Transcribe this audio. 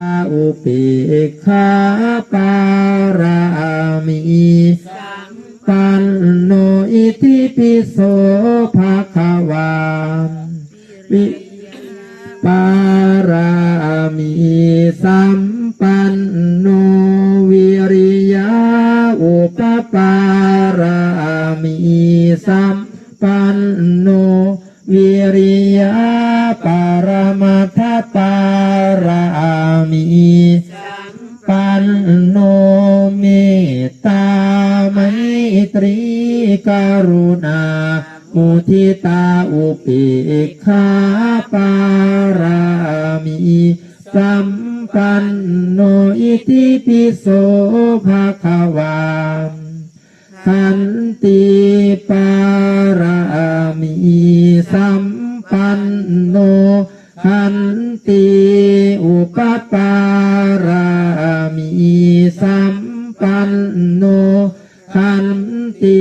อุปิคาปารามิปันโนอิทิปิโสภะคะวาวิปารามิสัมปันโนวิริยะอุปปารามิสัมปันโนวิริยะปรมัตถปารามิปันโนเมตตาไมตรีกรุณามุทิตาอุเบกขาปารามิสัมปันโนอิติปิโสภะคะวาขันติปารามิสัมปันโนขันติอุปปารามิสัมปันโนขันติ